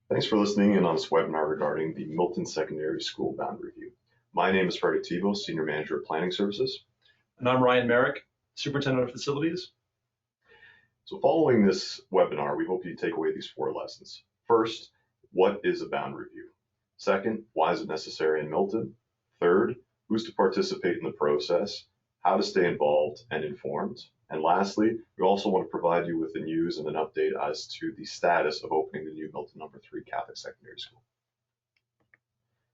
Thanks for listening in on this webinar regarding the Milton Secondary School Bound Review. My name is Freddie Thibault, Senior Manager of Planning Services. And I'm Ryan Merrick, Superintendent of Facilities. So following this webinar, we hope you take away these 4 lessons. First, what is a bound review? Second, why is it necessary in Milton? Third, who's to participate in the process, how to stay involved and informed. And lastly, we also want to provide you with the news and an update as to the status of opening the new Milton No. 3 Catholic Secondary School.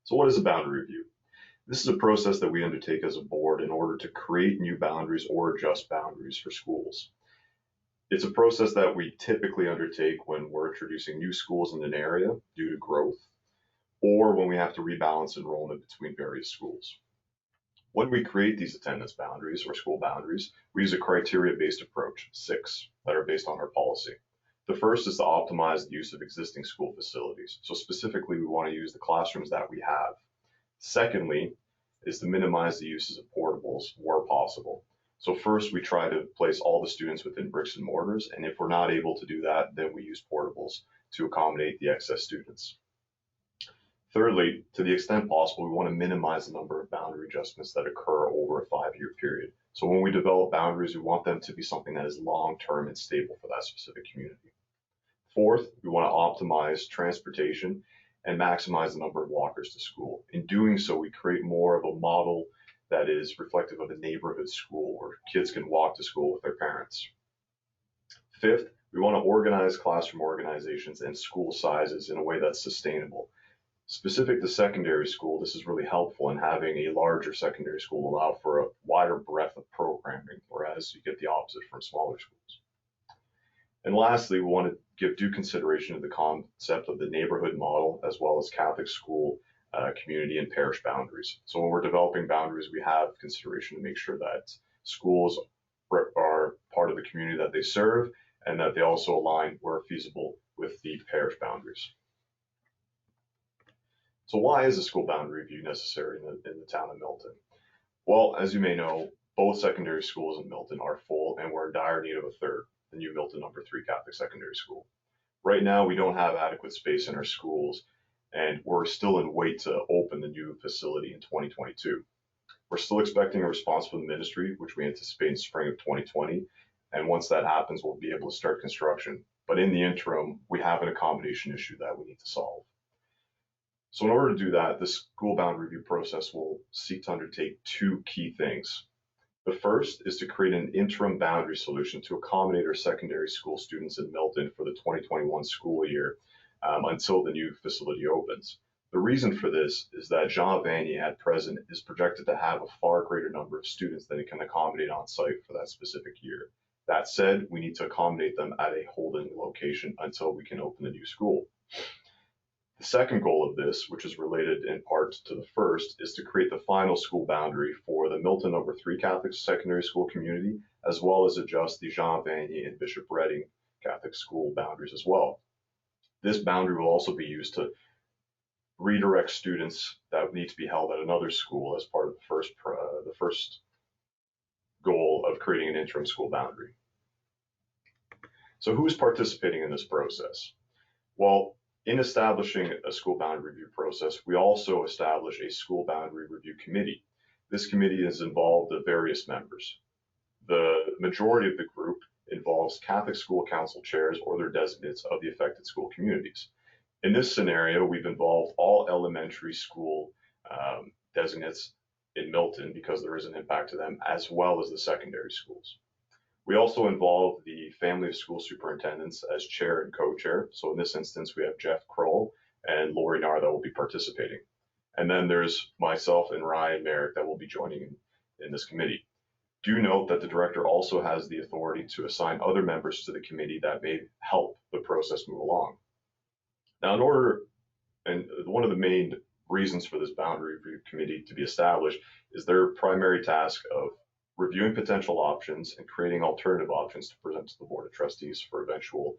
So what is a boundary review? This is a process that we undertake as a board in order to create new boundaries or adjust boundaries for schools. It's a process that we typically undertake when we're introducing new schools in an area due to growth, or when we have to rebalance enrollment between various schools. When we create these attendance boundaries or school boundaries, we use a criteria-based approach, 6, that are based on our policy. The first is to optimize the use of existing school facilities. So specifically, we want to use the classrooms that we have. Secondly, is to minimize the uses of portables where possible. So first, we try to place all the students within bricks and mortars, and if we're not able to do that, then we use portables to accommodate the excess students. Thirdly, to the extent possible, we want to minimize the number of boundary adjustments that occur over a 5-year period. So when we develop boundaries, we want them to be something that is long-term and stable for that specific community. Fourth, we want to optimize transportation and maximize the number of walkers to school. In doing so, we create more of a model that is reflective of a neighborhood school where kids can walk to school with their parents. Fifth, we want to organize classroom organizations and school sizes in a way that's sustainable. Specific to secondary school, this is really helpful in having a larger secondary school allow for a wider breadth of programming, whereas you get the opposite from smaller schools. And lastly, we want to give due consideration to the concept of the neighborhood model, as well as Catholic school, community, and parish boundaries. So when we're developing boundaries, we have consideration to make sure that schools are part of the community that they serve, and that they also align where feasible with the parish boundaries. So why is a school boundary review necessary in the town of Milton? Well, as you may know, both secondary schools in Milton are full, and we're in dire need of a third, the new Milton No. 3 Catholic Secondary School. Right now, we don't have adequate space in our schools, and we're still in wait to open the new facility in 2022. We're still expecting a response from the ministry, which we anticipate in spring of 2020, and once that happens, we'll be able to start construction. But in the interim, we have an accommodation issue that we need to solve. So in order to do that, the school boundary review process will seek to undertake 2 key things. The first is to create an interim boundary solution to accommodate our secondary school students in Milton for the 2021 school year until the new facility opens. The reason for this is that Jean Vanier at present is projected to have a far greater number of students than it can accommodate on site for that specific year. That said, we need to accommodate them at a holding location until we can open the new school. The second goal of this, which is related in part to the first, is to create the final school boundary for the Milton No. 3 Catholic Secondary School community, as well as adjust the Jean Vanier and Bishop Redding Catholic School boundaries as well. This boundary will also be used to redirect students that need to be held at another school as part of the first goal of creating an interim school boundary. So who's participating in this process? Well, in establishing a school boundary review process, we also establish a school boundary review committee. This committee is involved of various members. The majority of the group involves Catholic school council chairs or their designates of the affected school communities. In this scenario, we've involved all elementary school designates in Milton because there is an impact to them, as well as the secondary schools. We also involve the family of school superintendents as chair and co-chair. So in this instance, we have Jeff Kroll and Lori Narr that will be participating. And then there's myself and Ryan Merrick that will be joining in this committee. Do note that the director also has the authority to assign other members to the committee that may help the process move along. Now, one of the main reasons for this boundary review committee to be established is their primary task of reviewing potential options and creating alternative options to present to the Board of Trustees for eventual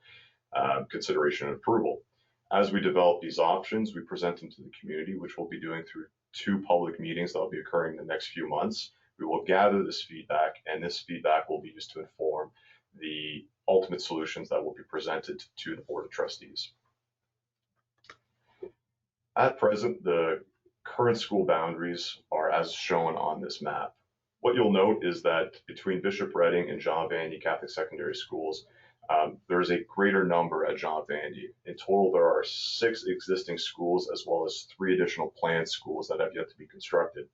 consideration and approval. As we develop these options, we present them to the community, which we'll be doing through 2 public meetings that will be occurring in the next few months. We will gather this feedback, and this feedback will be used to inform the ultimate solutions that will be presented to the Board of Trustees. At present, the current school boundaries are as shown on this map. What you'll note is that between Bishop Redding and John Vandy Catholic Secondary Schools, there is a greater number at John Vandy. In total, there are 6 existing schools as well as 3 additional planned schools that have yet to be constructed.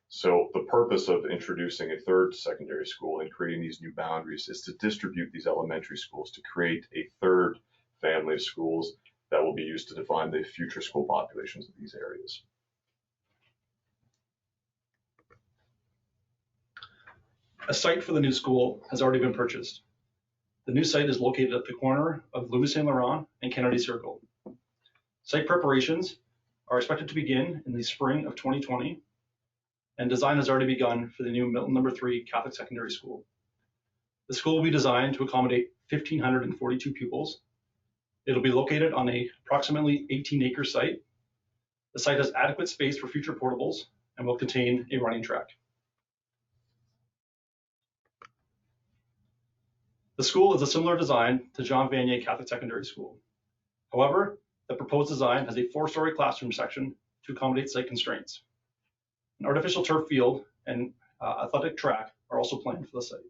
So the purpose of introducing a third secondary school and creating these new boundaries is to distribute these elementary schools to create a third family of schools that will be used to define the future school populations of these areas. A site for the new school has already been purchased. The new site is located at the corner of Louis Saint Laurent and Kennedy Circle. Site preparations are expected to begin in the spring of 2020, and design has already begun for the new Milton No. 3 Catholic Secondary School. The school will be designed to accommodate 1,542 pupils. It'll be located on a approximately 18-acre site. The site has adequate space for future portables and will contain a running track. The school is a similar design to Jean Vanier Catholic Secondary School. However, the proposed design has a 4-story classroom section to accommodate site constraints. An artificial turf field and athletic track are also planned for the site.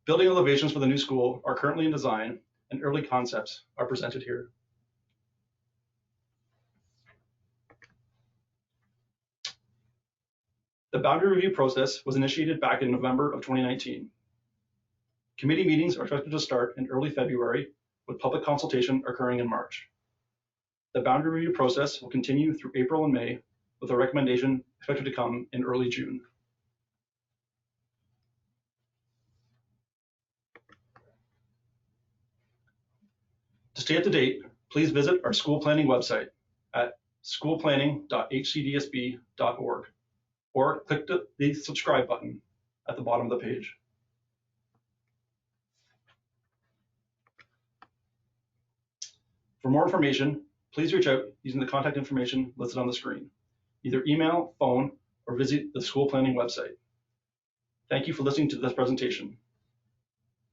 Building elevations for the new school are currently in design, and early concepts are presented here. The boundary review process was initiated back in November of 2019. Committee meetings are expected to start in early February, with public consultation occurring in March. The boundary review process will continue through April and May, with a recommendation expected to come in early June. To stay up to date, please visit our school planning website at schoolplanning.hcdsb.org or click the subscribe button at the bottom of the page. For more information, please reach out using the contact information listed on the screen. Either email, phone, or visit the school planning website. Thank you for listening to this presentation.